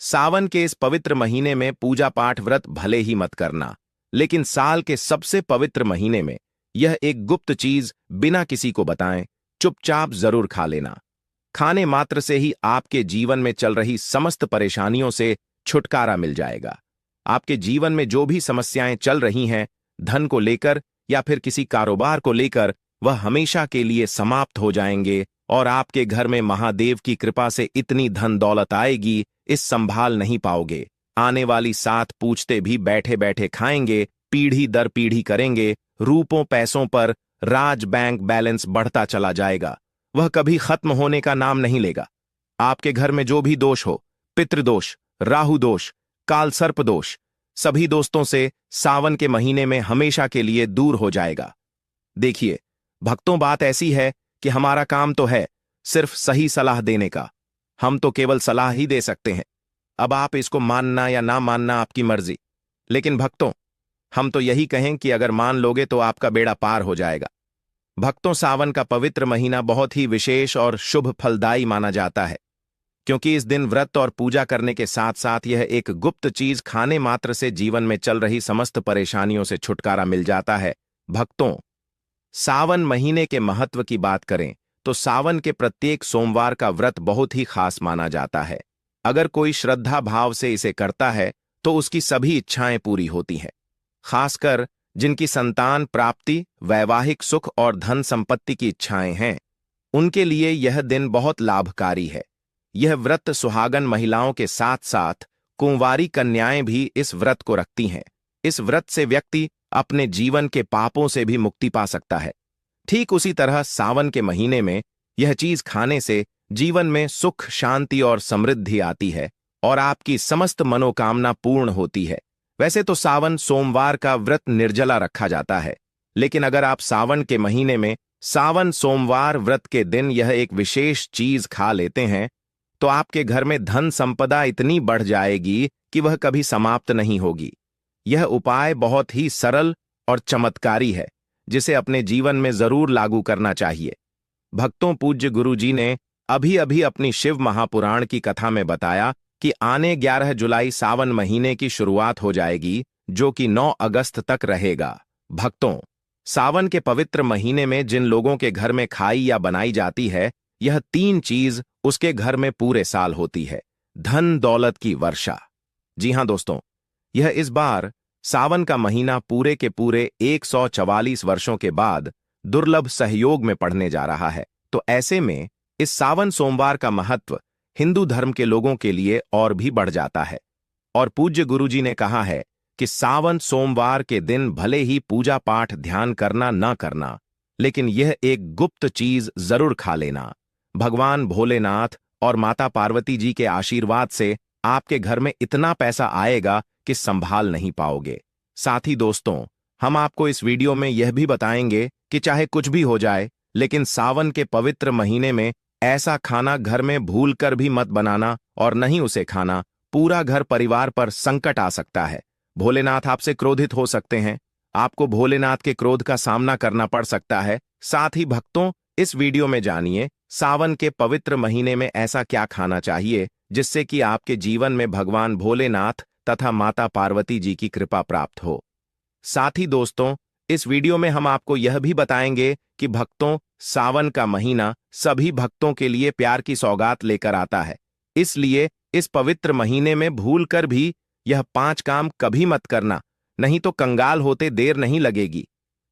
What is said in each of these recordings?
सावन के इस पवित्र महीने में पूजा पाठ व्रत भले ही मत करना, लेकिन साल के सबसे पवित्र महीने में यह एक गुप्त चीज बिना किसी को बताएं चुपचाप जरूर खा लेना। खाने मात्र से ही आपके जीवन में चल रही समस्त परेशानियों से छुटकारा मिल जाएगा। आपके जीवन में जो भी समस्याएं चल रही हैं, धन को लेकर या फिर किसी कारोबार को लेकर, वह हमेशा के लिए समाप्त हो जाएंगे और आपके घर में महादेव की कृपा से इतनी धन दौलत आएगी, इस संभाल नहीं पाओगे। आने वाली 7 पूछते भी बैठे बैठे खाएंगे, पीढ़ी दर पीढ़ी करेंगे, रूपों पैसों पर राज बैंक बैलेंस बढ़ता चला जाएगा, वह कभी खत्म होने का नाम नहीं लेगा। आपके घर में जो भी दोष हो, पितृदोष, राहु दोष, काल सर्प दोष, सभी दोस्तों से सावन के महीने में हमेशा के लिए दूर हो जाएगा। देखिए भक्तों, बात ऐसी है कि हमारा काम तो है सिर्फ सही सलाह देने का, हम तो केवल सलाह ही दे सकते हैं। अब आप इसको मानना या ना मानना आपकी मर्जी, लेकिन भक्तों हम तो यही कहें कि अगर मान लोगे तो आपका बेड़ा पार हो जाएगा। भक्तों, सावन का पवित्र महीना बहुत ही विशेष और शुभ फलदायी माना जाता है, क्योंकि इस दिन व्रत और पूजा करने के साथ साथ यह एक गुप्त चीज खाने मात्र से जीवन में चल रही समस्त परेशानियों से छुटकारा मिल जाता है। भक्तों, सावन महीने के महत्व की बात करें तो सावन के प्रत्येक सोमवार का व्रत बहुत ही खास माना जाता है। अगर कोई श्रद्धा भाव से इसे करता है तो उसकी सभी इच्छाएं पूरी होती हैं। खासकर जिनकी संतान प्राप्ति, वैवाहिक सुख और धन संपत्ति की इच्छाएं हैं, उनके लिए यह दिन बहुत लाभकारी है। यह व्रत सुहागन महिलाओं के साथ साथ कुंवारी कन्याएं भी इस व्रत को रखती हैं। इस व्रत से व्यक्ति अपने जीवन के पापों से भी मुक्ति पा सकता है। ठीक उसी तरह सावन के महीने में यह चीज खाने से जीवन में सुख, शांति और समृद्धि आती है और आपकी समस्त मनोकामना पूर्ण होती है। वैसे तो सावन सोमवार का व्रत निर्जला रखा जाता है, लेकिन अगर आप सावन के महीने में सावन सोमवार व्रत के दिन यह एक विशेष चीज खा लेते हैं तो आपके घर में धन संपदा इतनी बढ़ जाएगी कि वह कभी समाप्त नहीं होगी। यह उपाय बहुत ही सरल और चमत्कारी है, जिसे अपने जीवन में जरूर लागू करना चाहिए। भक्तों, पूज्य गुरु जी ने अभी अभी अपनी शिव महापुराण की कथा में बताया कि आने 11 जुलाई सावन महीने की शुरुआत हो जाएगी, जो कि 9 अगस्त तक रहेगा। भक्तों, सावन के पवित्र महीने में जिन लोगों के घर में खाई या बनाई जाती है, यह 3 चीज उसके घर में पूरे साल होती है। धन दौलत की वर्षा। जी हां दोस्तों, यह इस बार सावन का महीना पूरे के पूरे 144 वर्षों के बाद दुर्लभ सहयोग में पड़ने जा रहा है। तो ऐसे में इस सावन सोमवार का महत्व हिंदू धर्म के लोगों के लिए और भी बढ़ जाता है। और पूज्य गुरुजी ने कहा है कि सावन सोमवार के दिन भले ही पूजा पाठ ध्यान करना ना करना, लेकिन यह एक गुप्त चीज जरूर खा लेना। भगवान भोलेनाथ और माता पार्वती जी के आशीर्वाद से आपके घर में इतना पैसा आएगा कि संभाल नहीं पाओगे। साथ ही दोस्तों, हम आपको इस वीडियो में यह भी बताएंगे कि चाहे कुछ भी हो जाए, लेकिन सावन के पवित्र महीने में ऐसा खाना घर में भूल कर भी मत बनाना और नहीं उसे खाना। पूरा घर परिवार पर संकट आ सकता है। भोलेनाथ आपसे क्रोधित हो सकते हैं, आपको भोलेनाथ के क्रोध का सामना करना पड़ सकता है। साथ ही भक्तों, इस वीडियो में जानिए सावन के पवित्र महीने में ऐसा क्या खाना चाहिए जिससे कि आपके जीवन में भगवान भोलेनाथ तथा माता पार्वती जी की कृपा प्राप्त हो। साथ ही दोस्तों, इस वीडियो में हम आपको यह भी बताएंगे कि भक्तों, सावन का महीना सभी भक्तों के लिए प्यार की सौगात लेकर आता है। इसलिए इस पवित्र महीने में भूल कर भी यह 5 काम कभी मत करना, नहीं तो कंगाल होते देर नहीं लगेगी।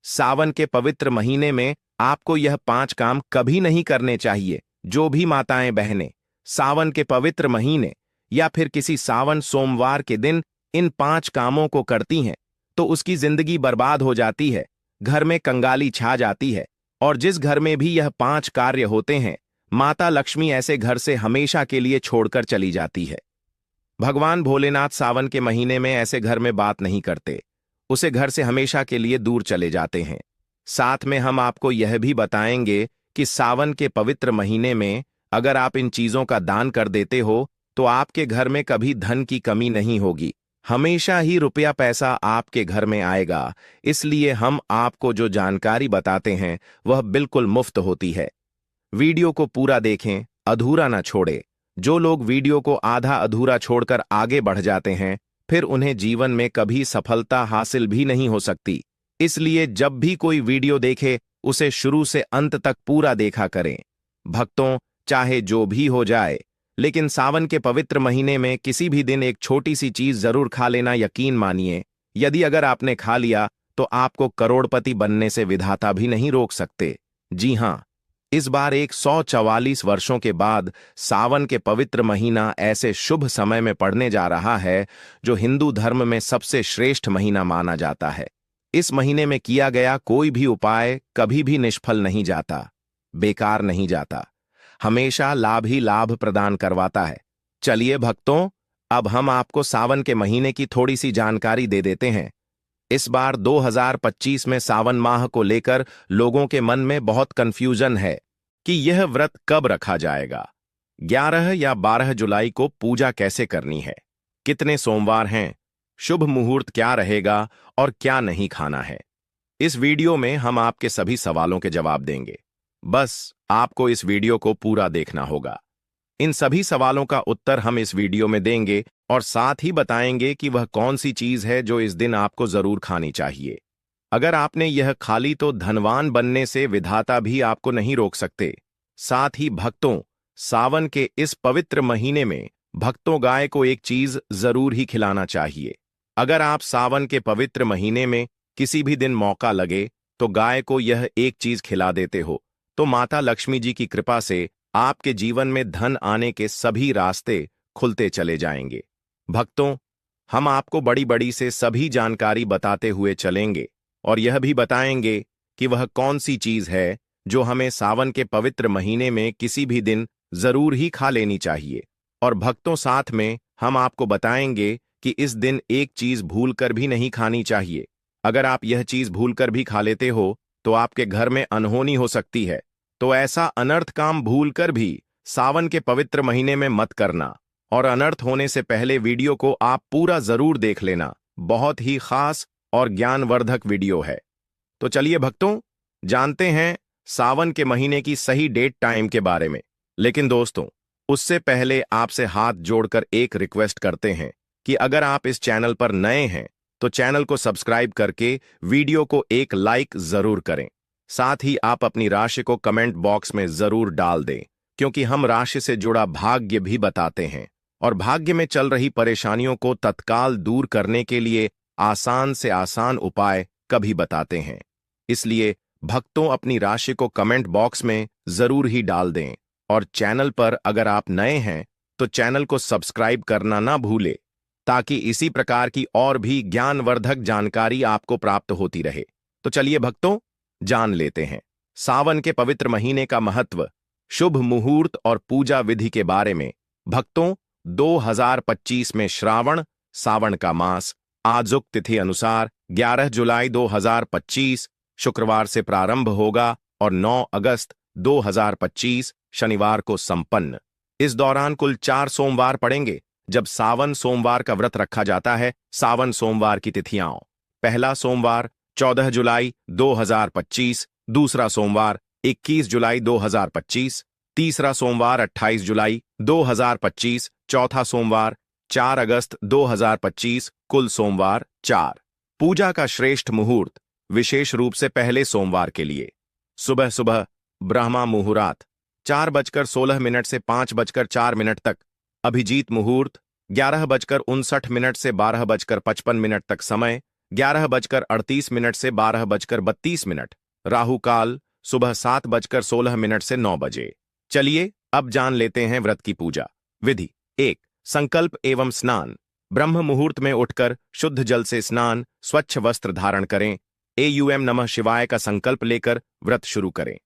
सावन के पवित्र महीने में आपको यह 5 काम कभी नहीं करने चाहिए। जो भी माताएं बहनें सावन के पवित्र महीने या फिर किसी सावन सोमवार के दिन इन 5 कामों को करती हैं तो उसकी जिंदगी बर्बाद हो जाती है, घर में कंगाली छा जाती है। और जिस घर में भी यह 5 कार्य होते हैं, माता लक्ष्मी ऐसे घर से हमेशा के लिए छोड़कर चली जाती है। भगवान भोलेनाथ सावन के महीने में ऐसे घर में बात नहीं करते, उसे घर से हमेशा के लिए दूर चले जाते हैं। साथ में हम आपको यह भी बताएंगे कि सावन के पवित्र महीने में अगर आप इन चीजों का दान कर देते हो तो आपके घर में कभी धन की कमी नहीं होगी, हमेशा ही रुपया पैसा आपके घर में आएगा। इसलिए हम आपको जो जानकारी बताते हैं वह बिल्कुल मुफ्त होती है। वीडियो को पूरा देखें, अधूरा ना छोड़े। जो लोग वीडियो को आधा अधूरा छोड़कर आगे बढ़ जाते हैं, फिर उन्हें जीवन में कभी सफलता हासिल भी नहीं हो सकती। इसलिए जब भी कोई वीडियो देखे, उसे शुरू से अंत तक पूरा देखा करें। भक्तों, चाहे जो भी हो जाए, लेकिन सावन के पवित्र महीने में किसी भी दिन एक छोटी सी चीज जरूर खा लेना यकीन मानिए। यदि अगर आपने खा लिया तो आपको करोड़पति बनने से विधाता भी नहीं रोक सकते। जी हां, इस बार 144 वर्षों के बाद सावन के पवित्र महीना ऐसे शुभ समय में पड़ने जा रहा है जो हिंदू धर्म में सबसे श्रेष्ठ महीना माना जाता है। इस महीने में किया गया कोई भी उपाय कभी भी निष्फल नहीं जाता, बेकार नहीं जाता, हमेशा लाभ ही लाभ प्रदान करवाता है। चलिए भक्तों, अब हम आपको सावन के महीने की थोड़ी सी जानकारी दे देते हैं। इस बार 2025 में सावन माह को लेकर लोगों के मन में बहुत कंफ्यूजन है कि यह व्रत कब रखा जाएगा। 11 या 12 जुलाई को पूजा कैसे करनी है, कितने सोमवार हैं, शुभ मुहूर्त क्या रहेगा और क्या नहीं खाना है। इस वीडियो में हम आपके सभी सवालों के जवाब देंगे। बस आपको इस वीडियो को पूरा देखना होगा। इन सभी सवालों का उत्तर हम इस वीडियो में देंगे और साथ ही बताएंगे कि वह कौन सी चीज है जो इस दिन आपको जरूर खानी चाहिए। अगर आपने यह खा ली तो धनवान बनने से विधाता भी आपको नहीं रोक सकते। साथ ही भक्तों, सावन के इस पवित्र महीने में भक्तों गाय को एक चीज जरूर ही खिलाना चाहिए। अगर आप सावन के पवित्र महीने में किसी भी दिन मौका लगे तो गाय को यह एक चीज खिला देते हो तो माता लक्ष्मी जी की कृपा से आपके जीवन में धन आने के सभी रास्ते खुलते चले जाएंगे। भक्तों, हम आपको बड़ी बड़ी से सभी जानकारी बताते हुए चलेंगे और यह भी बताएंगे कि वह कौन सी चीज है जो हमें सावन के पवित्र महीने में किसी भी दिन जरूर ही खा लेनी चाहिए। और भक्तों, साथ में हम आपको बताएंगे कि इस दिन एक चीज भूलकर भी नहीं खानी चाहिए। अगर आप यह चीज भूलकर भी खा लेते हो तो आपके घर में अनहोनी हो सकती है। तो ऐसा अनर्थ काम भूलकर भी सावन के पवित्र महीने में मत करना और अनर्थ होने से पहले वीडियो को आप पूरा जरूर देख लेना। बहुत ही खास और ज्ञानवर्धक वीडियो है। तो चलिए भक्तों, जानते हैं सावन के महीने की सही डेट टाइम के बारे में। लेकिन दोस्तों, उससे पहले आपसे हाथ जोड़कर एक रिक्वेस्ट करते हैं कि अगर आप इस चैनल पर नए हैं तो चैनल को सब्सक्राइब करके वीडियो को एक लाइक जरूर करें। साथ ही आप अपनी राशि को कमेंट बॉक्स में जरूर डाल दें, क्योंकि हम राशि से जुड़ा भाग्य भी बताते हैं और भाग्य में चल रही परेशानियों को तत्काल दूर करने के लिए आसान से आसान उपाय कभी बताते हैं। इसलिए भक्तों, अपनी राशि को कमेंट बॉक्स में जरूर ही डाल दें और चैनल पर अगर आप नए हैं तो चैनल को सब्सक्राइब करना ना भूले, ताकि इसी प्रकार की और भी ज्ञानवर्धक जानकारी आपको प्राप्त होती रहे। तो चलिए भक्तों, जान लेते हैं सावन के पवित्र महीने का महत्व, शुभ मुहूर्त और पूजा विधि के बारे में। भक्तों, 2025 में श्रावण सावन का मास आजुक तिथि अनुसार 11 जुलाई 2025 शुक्रवार से प्रारंभ होगा और 9 अगस्त 2025 शनिवार को संपन्न। इस दौरान कुल 4 सोमवार पड़ेंगे जब सावन सोमवार का व्रत रखा जाता है। सावन सोमवार की तिथियां: पहला सोमवार 14 जुलाई 2025, दूसरा सोमवार 21 जुलाई 2025, तीसरा सोमवार 28 जुलाई 2025, चौथा सोमवार 4 अगस्त 2025, कुल सोमवार 4। पूजा का श्रेष्ठ मुहूर्त, विशेष रूप से पहले सोमवार के लिए सुबह सुबह ब्रह्मा मुहूर्त 4:16 से 5:04 तक, अभिजीत मुहूर्त 11:59 से 12:55 तक समय, 11:38 से 12:32, राहु काल सुबह 7:16 से 9 बजे। चलिए अब जान लेते हैं व्रत की पूजा विधि। 1. संकल्प एवं स्नान। ब्रह्म मुहूर्त में उठकर शुद्ध जल से स्नान, स्वच्छ वस्त्र धारण करें, एयूएम नमः शिवाय का संकल्प लेकर व्रत शुरू करें।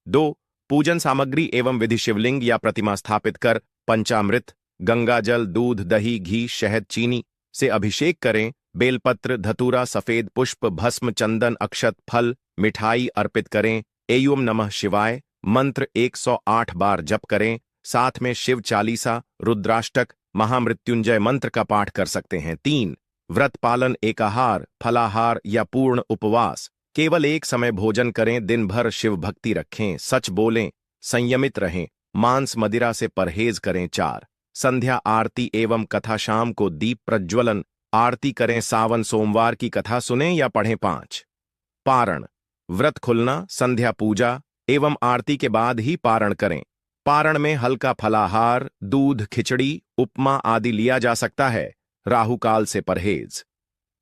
2. पूजन सामग्री एवं विधि: शिवलिंग या प्रतिमा स्थापित कर पंचामृत, गंगा जल, दूध, दही, घी, शहद, चीनी से अभिषेक करें। बेलपत्र, धतूरा, सफेद पुष्प, भस्म, चंदन, अक्षत, फल, मिठाई अर्पित करें। एयूम नमः शिवाय मंत्र 108 बार जप करें। साथ में शिव चालीसा, रुद्राष्टक, महामृत्युंजय मंत्र का पाठ कर सकते हैं। 3. व्रत पालन: एकाहार, फलाहार या पूर्ण उपवास। केवल एक समय भोजन करें, दिन भर शिव भक्ति रखें, सच बोलें, संयमित रहें, मांस मदिरा से परहेज करें। 4. संध्या आरती एवं कथा, शाम को दीप प्रज्वलन आरती करें। सावन सोमवार की कथा सुनें या पढ़ें। 5 पारण, व्रत खुलना संध्या पूजा एवं आरती के बाद ही पारण करें। पारण में हल्का फलाहार, दूध, खिचड़ी, उपमा आदि लिया जा सकता है। राहु काल से परहेज।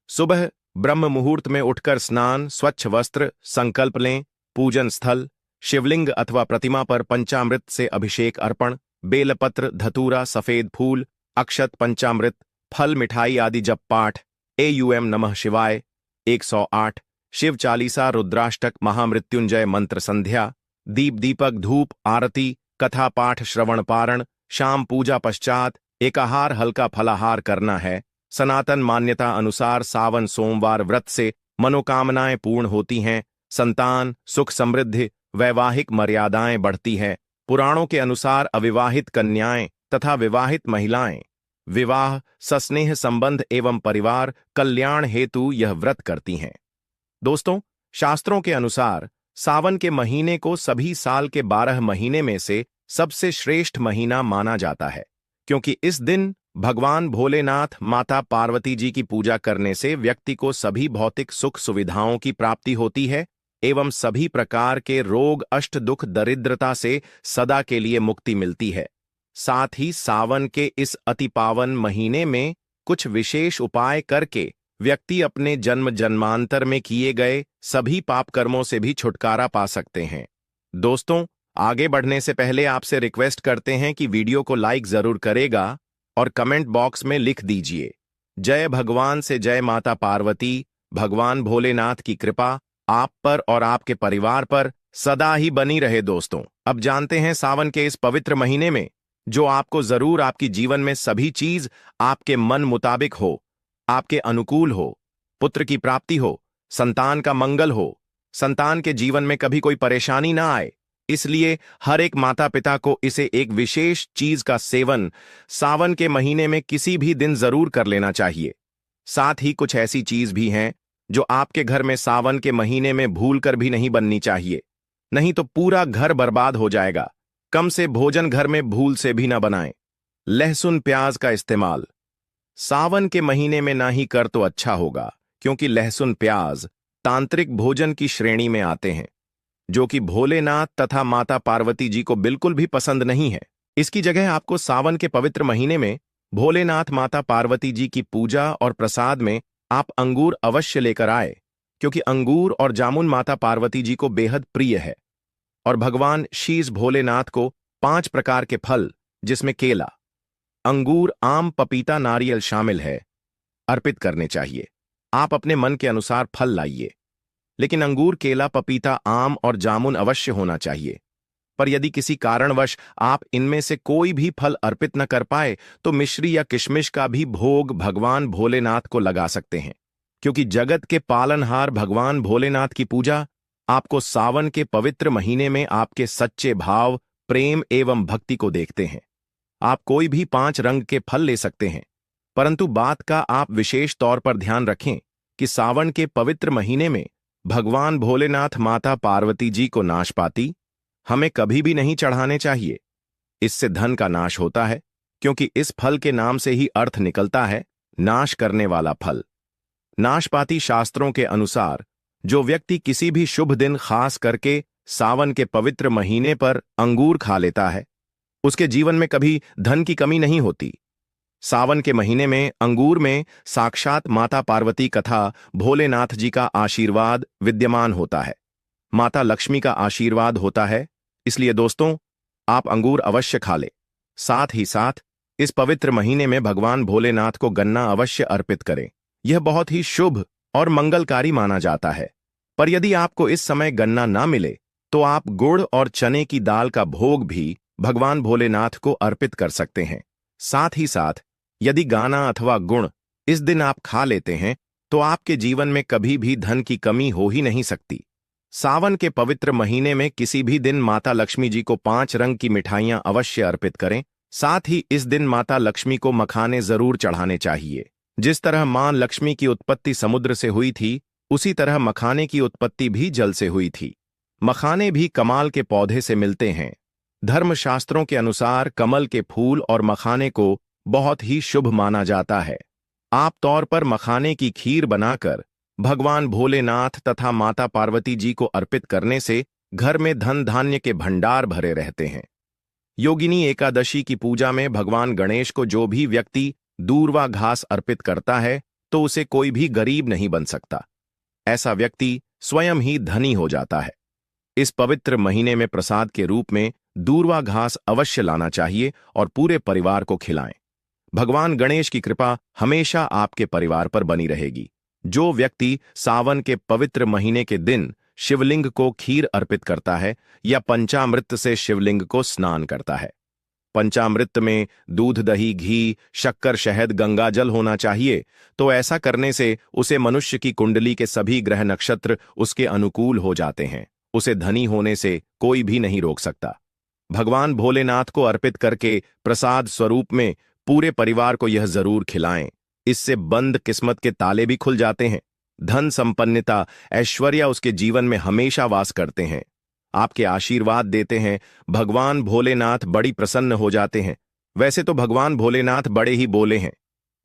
सुबह ब्रह्म मुहूर्त में उठकर स्नान, स्वच्छ वस्त्र, संकल्प लें। पूजन स्थल शिवलिंग अथवा प्रतिमा पर पंचामृत से अभिषेक अर्पण। बेलपत्र, धतूरा, सफेद फूल, अक्षत, पंचामृत, फल, मिठाई आदि जप पाठ। एयूएम नमः शिवाय 108, शिव चालीसा, रुद्राष्टक, महामृत्युंजय मंत्र, संध्या, दीप, दीपक, धूप, आरती, कथा पाठ, श्रवण, पारण। शाम पूजा पश्चात एकाहार, हल्का फलाहार करना है। सनातन मान्यता अनुसार सावन सोमवार व्रत से मनोकामनाएं पूर्ण होती हैं, संतान, सुख, समृद्धि, वैवाहिक मर्यादाएं बढ़ती हैं। पुराणों के अनुसार अविवाहित कन्याएं तथा विवाहित महिलाएं विवाह, सस्नेह संबंध एवं परिवार कल्याण हेतु यह व्रत करती हैं। दोस्तों, शास्त्रों के अनुसार सावन के महीने को सभी साल के 12 महीने में से सबसे श्रेष्ठ महीना माना जाता है, क्योंकि इस दिन भगवान भोलेनाथ, माता पार्वती जी की पूजा करने से व्यक्ति को सभी भौतिक सुख सुविधाओं की प्राप्ति होती है एवं सभी प्रकार के रोग, अष्ट दुख, दरिद्रता से सदा के लिए मुक्ति मिलती है। साथ ही सावन के इस अति पावन महीने में कुछ विशेष उपाय करके व्यक्ति अपने जन्म जन्मांतर में किए गए सभी पाप कर्मों से भी छुटकारा पा सकते हैं। दोस्तों, आगे बढ़ने से पहले आपसे रिक्वेस्ट करते हैं कि वीडियो को लाइक जरूर करेगा और कमेंट बॉक्स में लिख दीजिए, जय भगवान से जय माता पार्वती। भगवान भोलेनाथ की कृपा आप पर और आपके परिवार पर सदा ही बनी रहे। दोस्तों, अब जानते हैं सावन के इस पवित्र महीने में जो आपको जरूर आपकी जीवन में सभी चीज आपके मन मुताबिक हो, आपके अनुकूल हो, पुत्र की प्राप्ति हो, संतान का मंगल हो, संतान के जीवन में कभी कोई परेशानी ना आए। इसलिए हर एक माता पिता को इसे एक विशेष चीज का सेवन सावन के महीने में किसी भी दिन जरूर कर लेना चाहिए। साथ ही कुछ ऐसी चीज भी हैं जो आपके घर में सावन के महीने में भूलकर भी नहीं बननी चाहिए, नहीं तो पूरा घर बर्बाद हो जाएगा। कम से भोजन घर में भूल से भी ना बनाएं। लहसुन प्याज का इस्तेमाल सावन के महीने में ना ही कर तो अच्छा होगा, क्योंकि लहसुन प्याज तांत्रिक भोजन की श्रेणी में आते हैं, जो कि भोलेनाथ तथा माता पार्वती जी को बिल्कुल भी पसंद नहीं है। इसकी जगह आपको सावन के पवित्र महीने में भोलेनाथ, माता पार्वती जी की पूजा और प्रसाद में आप अंगूर अवश्य लेकर आए, क्योंकि अंगूर और जामुन माता पार्वती जी को बेहद प्रिय है। और भगवान शीश भोलेनाथ को 5 प्रकार के फल, जिसमें केला, अंगूर, आम, पपीता, नारियल शामिल है, अर्पित करने चाहिए। आप अपने मन के अनुसार फल लाइए, लेकिन अंगूर, केला, पपीता, आम और जामुन अवश्य होना चाहिए। पर यदि किसी कारणवश आप इनमें से कोई भी फल अर्पित न कर पाए तो मिश्री या किशमिश का भी भोग भगवान भोलेनाथ को लगा सकते हैं, क्योंकि जगत के पालनहार भगवान भोलेनाथ की पूजा आपको सावन के पवित्र महीने में आपके सच्चे भाव, प्रेम एवं भक्ति को देखते हैं। आप कोई भी 5 रंग के फल ले सकते हैं, परंतु बात का आप विशेष तौर पर ध्यान रखें कि सावन के पवित्र महीने में भगवान भोलेनाथ, माता पार्वती जी को नाशपाती हमें कभी भी नहीं चढ़ाने चाहिए। इससे धन का नाश होता है, क्योंकि इस फल के नाम से ही अर्थ निकलता है नाश करने वाला फल। नाशपाती शास्त्रों के अनुसार जो व्यक्ति किसी भी शुभ दिन, खास करके सावन के पवित्र महीने पर अंगूर खा लेता है, उसके जीवन में कभी धन की कमी नहीं होती। सावन के महीने में अंगूर में साक्षात माता पार्वती तथा भोलेनाथ जी का आशीर्वाद विद्यमान होता है, माता लक्ष्मी का आशीर्वाद होता है। इसलिए दोस्तों, आप अंगूर अवश्य खा ले। साथ ही साथ इस पवित्र महीने में भगवान भोलेनाथ को गन्ना अवश्य अर्पित करें। यह बहुत ही शुभ और मंगलकारी माना जाता है। पर यदि आपको इस समय गन्ना ना मिले तो आप गुड़ और चने की दाल का भोग भी भगवान भोलेनाथ को अर्पित कर सकते हैं। साथ ही साथ यदि गाना अथवा गुड़ इस दिन आप खा लेते हैं तो आपके जीवन में कभी भी धन की कमी हो ही नहीं सकती। सावन के पवित्र महीने में किसी भी दिन माता लक्ष्मी जी को 5 रंग की मिठाइयां अवश्य अर्पित करें। साथ ही इस दिन माता लक्ष्मी को मखाने जरूर चढ़ाने चाहिए। जिस तरह मां लक्ष्मी की उत्पत्ति समुद्र से हुई थी, उसी तरह मखाने की उत्पत्ति भी जल से हुई थी। मखाने भी कमाल के पौधे से मिलते हैं। धर्मशास्त्रों के अनुसार कमल के फूल और मखाने को बहुत ही शुभ माना जाता है। आप तौर पर मखाने की खीर बनाकर भगवान भोलेनाथ तथा माता पार्वती जी को अर्पित करने से घर में धन धान्य के भंडार भरे रहते हैं। योगिनी एकादशी की पूजा में भगवान गणेश को जो भी व्यक्ति दूर्वा घास अर्पित करता है तो उसे कोई भी गरीब नहीं बन सकता। ऐसा व्यक्ति स्वयं ही धनी हो जाता है। इस पवित्र महीने में प्रसाद के रूप में दूर्वा घास अवश्य लाना चाहिए और पूरे परिवार को खिलाएं। भगवान गणेश की कृपा हमेशा आपके परिवार पर बनी रहेगी। जो व्यक्ति सावन के पवित्र महीने के दिन शिवलिंग को खीर अर्पित करता है या पंचामृत से शिवलिंग को स्नान करता है। पंचामृत में दूध, दही, घी, शक्कर, शहद, गंगा जल होना चाहिए। तो ऐसा करने से उसे मनुष्य की कुंडली के सभी ग्रह नक्षत्र उसके अनुकूल हो जाते हैं। उसे धनी होने से कोई भी नहीं रोक सकता। भगवान भोलेनाथ को अर्पित करके प्रसाद स्वरूप में पूरे परिवार को यह जरूर खिलाएं। इससे बंद किस्मत के ताले भी खुल जाते हैं। धन, संपन्नता, ऐश्वर्य उसके जीवन में हमेशा वास करते हैं। आपके आशीर्वाद देते हैं। भगवान भोलेनाथ बड़ी प्रसन्न हो जाते हैं। वैसे तो भगवान भोलेनाथ बड़े ही बोले हैं।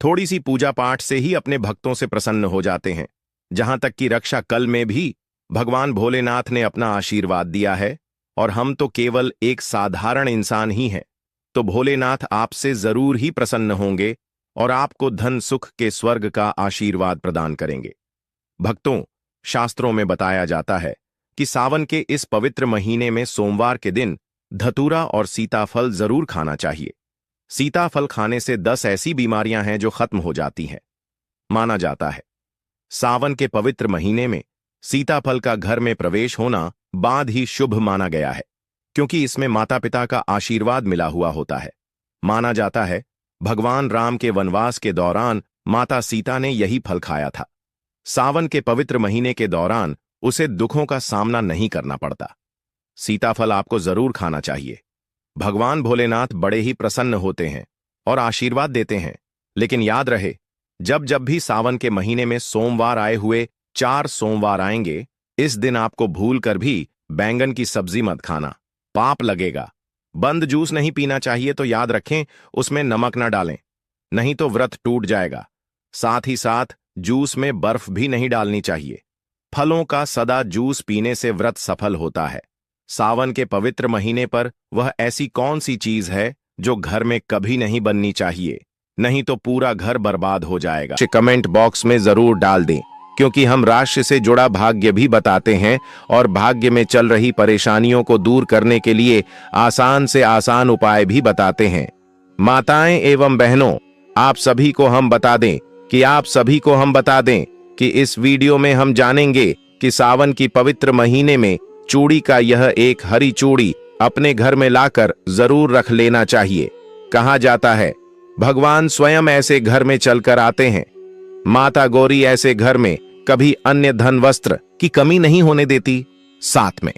थोड़ी सी पूजा पाठ से ही अपने भक्तों से प्रसन्न हो जाते हैं। जहां तक कि रक्षा कल में भी भगवान भोलेनाथ ने अपना आशीर्वाद दिया है और हम तो केवल एक साधारण इंसान ही हैं। तो भोलेनाथ आपसे जरूर ही प्रसन्न होंगे और आपको धन सुख के स्वर्ग का आशीर्वाद प्रदान करेंगे। भक्तों, शास्त्रों में बताया जाता है कि सावन के इस पवित्र महीने में सोमवार के दिन धतूरा और सीताफल जरूर खाना चाहिए। सीताफल खाने से 10 ऐसी बीमारियां हैं जो खत्म हो जाती हैं। माना जाता है सावन के पवित्र महीने में सीताफल का घर में प्रवेश होना बाद ही शुभ माना गया है, क्योंकि इसमें माता पिता का आशीर्वाद मिला हुआ होता है। माना जाता है भगवान राम के वनवास के दौरान माता सीता ने यही फल खाया था। सावन के पवित्र महीने के दौरान उसे दुखों का सामना नहीं करना पड़ता। सीताफल आपको जरूर खाना चाहिए। भगवान भोलेनाथ बड़े ही प्रसन्न होते हैं और आशीर्वाद देते हैं। लेकिन याद रहे, जब जब भी सावन के महीने में सोमवार आए हुए 4 सोमवार आएंगे, इस दिन आपको भूल कर भी बैंगन की सब्जी मत खाना, पाप लगेगा। बंद जूस नहीं पीना चाहिए तो याद रखें उसमें नमक न डालें, नहीं तो व्रत टूट जाएगा। साथ ही साथ जूस में बर्फ भी नहीं डालनी चाहिए। फलों का सदा जूस पीने से व्रत सफल होता है। सावन के पवित्र महीने पर वह ऐसी कौन सी चीज है जो घर में कभी नहीं बननी चाहिए, नहीं तो पूरा घर बर्बाद हो जाएगा। कमेंट बॉक्स में जरूर डाल दें, क्योंकि हम राशि से जुड़ा भाग्य भी बताते हैं और भाग्य में चल रही परेशानियों को दूर करने के लिए आसान से आसान उपाय भी बताते हैं। माताएं एवं बहनों, आप सभी को हम बता दें कि इस वीडियो में हम जानेंगे कि सावन की पवित्र महीने में चूड़ी का यह एक हरी चूड़ी अपने घर में लाकर जरूर रख लेना चाहिए। कहा जाता है भगवान स्वयं ऐसे घर में चलकर आते हैं। माता गौरी ऐसे घर में कभी अन्य धन वस्त्र की कमी नहीं होने देती। साथ में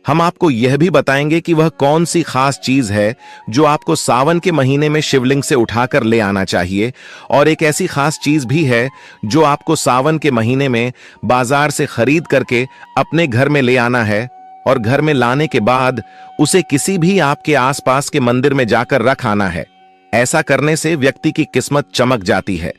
हम आपको यह भी बताएंगे कि वह कौन सी खास चीज है जो आपको सावन के महीने में शिवलिंग से उठाकर ले आना चाहिए, और एक ऐसी खास चीज भी है जो आपको सावन के महीने में बाजार से खरीद करके अपने घर में ले आना है और घर में लाने के बाद उसे किसी भी आपके आसपास के मंदिर में जाकर रख आना है। ऐसा करने से व्यक्ति की किस्मत चमक जाती है,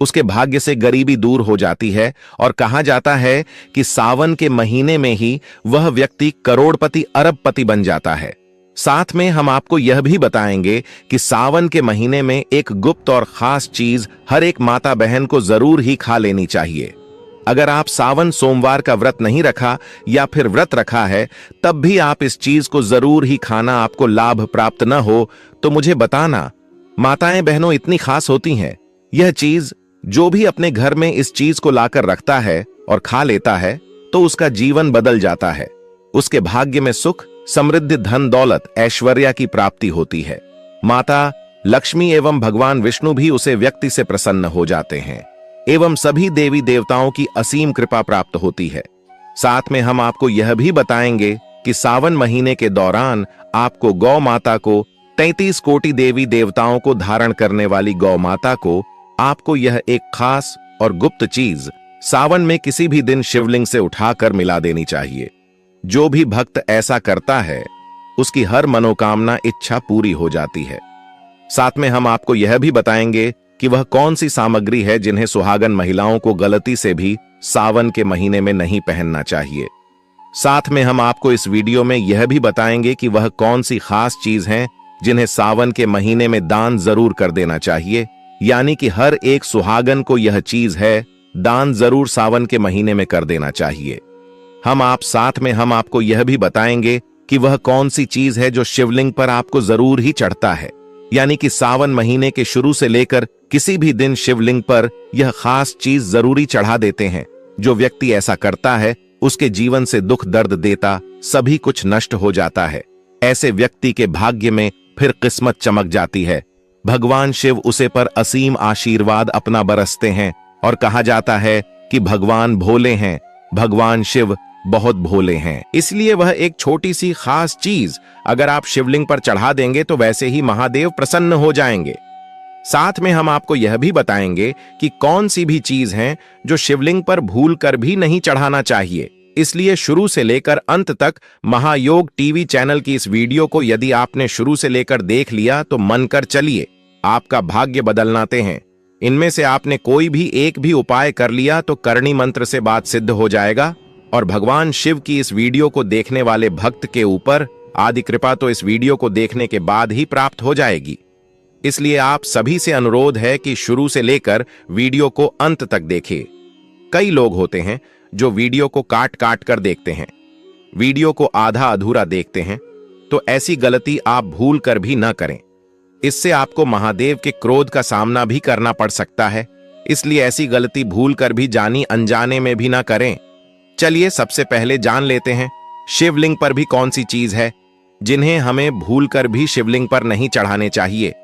उसके भाग्य से गरीबी दूर हो जाती है और कहा जाता है कि सावन के महीने में ही वह व्यक्ति करोड़पति, अरबपति बन जाता है। साथ में हम आपको यह भी बताएंगे कि सावन के महीने में एक गुप्त और खास चीज हर एक माता बहन को जरूर ही खा लेनी चाहिए। अगर आप सावन सोमवार का व्रत नहीं रखा या फिर व्रत रखा है, तब भी आप इस चीज को जरूर ही खाना, आपको लाभ प्राप्त न हो तो मुझे बताना। माताएं बहनों इतनी खास होती हैं, यह चीज जो भी अपने घर में इस चीज को लाकर रखता है और खा लेता है तो उसका जीवन बदल जाता है। उसके भाग्य में सुख, समृद्धि, धन दौलत, ऐश्वर्य की प्राप्ति होती है। माता लक्ष्मी एवं भगवान विष्णु भी उसे व्यक्ति से प्रसन्न हो जाते हैं एवं सभी देवी देवताओं की असीम कृपा प्राप्त होती है। साथ में हम आपको यह भी बताएंगे कि सावन महीने के दौरान आपको गौ माता को, 33 कोटि देवी देवताओं को धारण करने वाली गौ माता को, आपको यह एक खास और गुप्त चीज सावन में किसी भी दिन शिवलिंग से उठाकर मिला देनी चाहिए। जो भी भक्त ऐसा करता है उसकी हर मनोकामना इच्छा पूरी हो जाती है। साथ में हम आपको यह भी बताएंगे कि वह कौन सी सामग्री है जिन्हें सुहागन महिलाओं को गलती से भी सावन के महीने में नहीं पहनना चाहिए। साथ में हम आपको इस वीडियो में यह भी बताएंगे कि वह कौन सी खास चीज हैं जिन्हें सावन के महीने में दान जरूर कर देना चाहिए, यानी कि हर एक सुहागन को यह चीज है, दान जरूर सावन के महीने में कर देना चाहिए। साथ में हम आपको यह भी बताएंगे कि वह कौन सी चीज है जो शिवलिंग पर आपको जरूर ही चढ़ता है, यानी कि सावन महीने के शुरू से लेकर किसी भी दिन शिवलिंग पर यह खास चीज जरूरी चढ़ा देते हैं। जो व्यक्ति ऐसा करता है उसके जीवन से दुख दर्द देता सभी कुछ नष्ट हो जाता है। ऐसे व्यक्ति के भाग्य में फिर किस्मत चमक जाती है। भगवान शिव उसे पर असीम आशीर्वाद अपना बरसते हैं और कहा जाता है कि भगवान भोले हैं, भगवान शिव बहुत भोले हैं। इसलिए वह एक छोटी सी खास चीज अगर आप शिवलिंग पर चढ़ा देंगे तो वैसे ही महादेव प्रसन्न हो जाएंगे। साथ में हम आपको यह भी बताएंगे कि कौन सी भी चीज हैं जो शिवलिंग पर भूल कर भी नहीं चढ़ाना चाहिए। इसलिए शुरू से लेकर अंत तक महायोग टीवी चैनल की इस वीडियो को यदि आपने शुरू से लेकर देख लिया तो मन कर चलिए, आपका भाग्य बदलनाते हैं। इनमें से आपने कोई भी एक भी उपाय कर लिया तो करणी मंत्र से बात सिद्ध हो जाएगा और भगवान शिव की इस वीडियो को देखने वाले भक्त के ऊपर आदि कृपा तो इस वीडियो को देखने के बाद ही प्राप्त हो जाएगी। इसलिए आप सभी से अनुरोध है कि शुरू से लेकर वीडियो को अंत तक देखें। कई लोग होते हैं जो वीडियो को काट काट कर देखते हैं, वीडियो को आधा अधूरा देखते हैं, तो ऐसी गलती आप भूल कर भी न करें। इससे आपको महादेव के क्रोध का सामना भी करना पड़ सकता है। इसलिए ऐसी गलती भूल कर भी जानी अनजाने में भी ना करें। चलिए सबसे पहले जान लेते हैं शिवलिंग पर भी कौन सी चीज है जिन्हें हमें भूल कर भी शिवलिंग पर नहीं चढ़ाने चाहिए।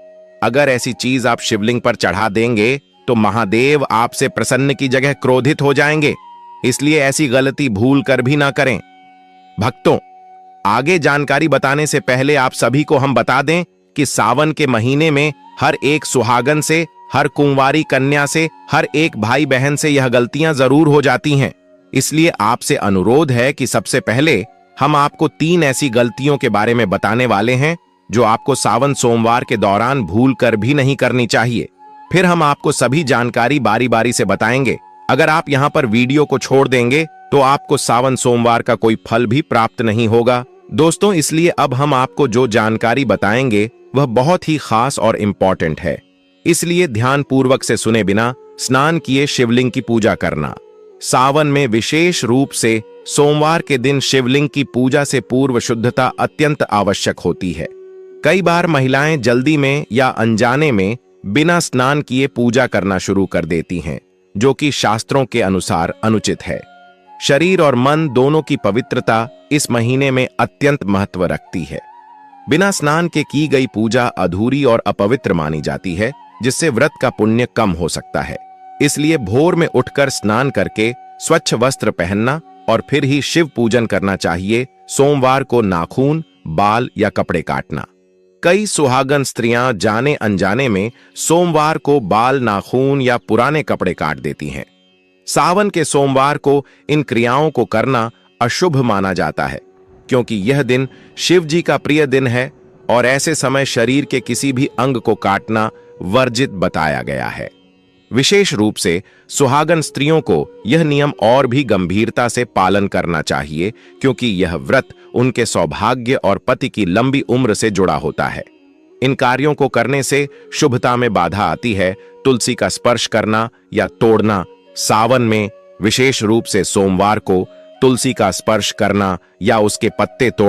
अगर ऐसी चीज आप शिवलिंग पर चढ़ा देंगे तो महादेव आपसे प्रसन्न की जगह क्रोधित हो जाएंगे। इसलिए ऐसी गलती भूल कर भी ना करें। भक्तों, आगे जानकारी बताने से पहले आप सभी को हम बता दें कि सावन के महीने में हर एक सुहागन से, हर कुंवारी कन्या से, हर एक भाई बहन से यह गलतियां जरूर हो जाती हैं। इसलिए आपसे अनुरोध है कि सबसे पहले हम आपको 3 ऐसी गलतियों के बारे में बताने वाले हैं जो आपको सावन सोमवार के दौरान भूल कर भी नहीं करनी चाहिए। फिर हम आपको सभी जानकारी बारी बारी से बताएंगे। अगर आप यहां पर वीडियो को छोड़ देंगे तो आपको सावन सोमवार का कोई फल भी प्राप्त नहीं होगा। दोस्तों, इसलिए अब हम आपको जो जानकारी बताएंगे वह बहुत ही खास और इंपॉर्टेंट है। इसलिए ध्यान पूर्वक से सुने बिना स्नान किए शिवलिंग की पूजा करना। सावन में विशेष रूप से सोमवार के दिन शिवलिंग की पूजा से पूर्व शुद्धता अत्यंत आवश्यक होती है। कई बार महिलाएं जल्दी में या अनजाने में बिना स्नान किए पूजा करना शुरू कर देती हैं, जो कि शास्त्रों के अनुसार अनुचित है। शरीर और मन दोनों की पवित्रता इस महीने में अत्यंत महत्व रखती है। बिना स्नान के की गई पूजा अधूरी और अपवित्र मानी जाती है, जिससे व्रत का पुण्य कम हो सकता है। इसलिए भोर में उठकर स्नान करके स्वच्छ वस्त्र पहनना और फिर ही शिव पूजन करना चाहिए। सोमवार को नाखून, बाल या कपड़े काटना। कई सुहागन स्त्रियां जाने अनजाने में सोमवार को बाल, नाखून या पुराने कपड़े काट देती हैं। सावन के सोमवार को इन क्रियाओं को करना अशुभ माना जाता है, क्योंकि यह दिन शिव जी का प्रिय दिन है और ऐसे समय शरीर के किसी भी अंग को काटना वर्जित बताया गया है। विशेष रूप से सुहागन स्त्रियों को यह नियम और भी गंभीरता से पालन करना चाहिए, क्योंकि यह व्रत उनके सौभाग्य और पति की लंबी उम्र से जुड़ा होता है। इन कार्यों को करने से शुभता में बाधा आती है। तुलसी का स्पर्श करना या तोड़ना। सावन में विशेष रूप से सोमवार को तुलसी का स्पर्श करना या उसके पत्ते तोड़